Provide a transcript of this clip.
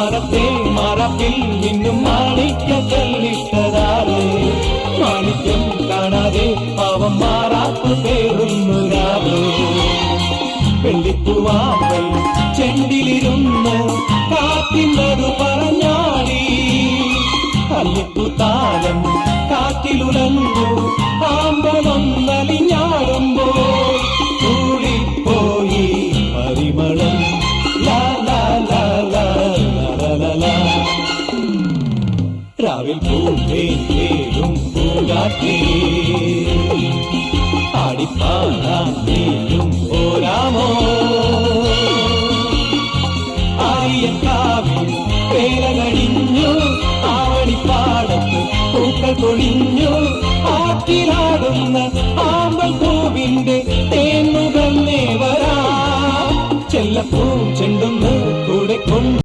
മാനത്തെ മറപ്പിൽ നിന്നും മാണിക്ക കല്ലിട്ടതാറ് മാണിക്യം കാണാതെ പാവം മാറാപ്പ് പേറുന്നൊരാറ് വെള്ളിപ്പൂവാമ്പൽ ചെണ്ടിലിരുന്ന് കാത്തിന്നത് പറഞ്ഞാടി കല്ലിപ്പൂത്താലം കാറ്റിലുലഞ്ഞു ആമ്പലൊന്നലിഞ്ഞാടുമ്പോൾ കൂടിപ്പോയി പരിമളം രാവിൽ പൂവേലും പൂങ്കാറ്റേ ആടിപ്പാടാൻ നീയും പോരാമോ ആര്യക്കാവിൽ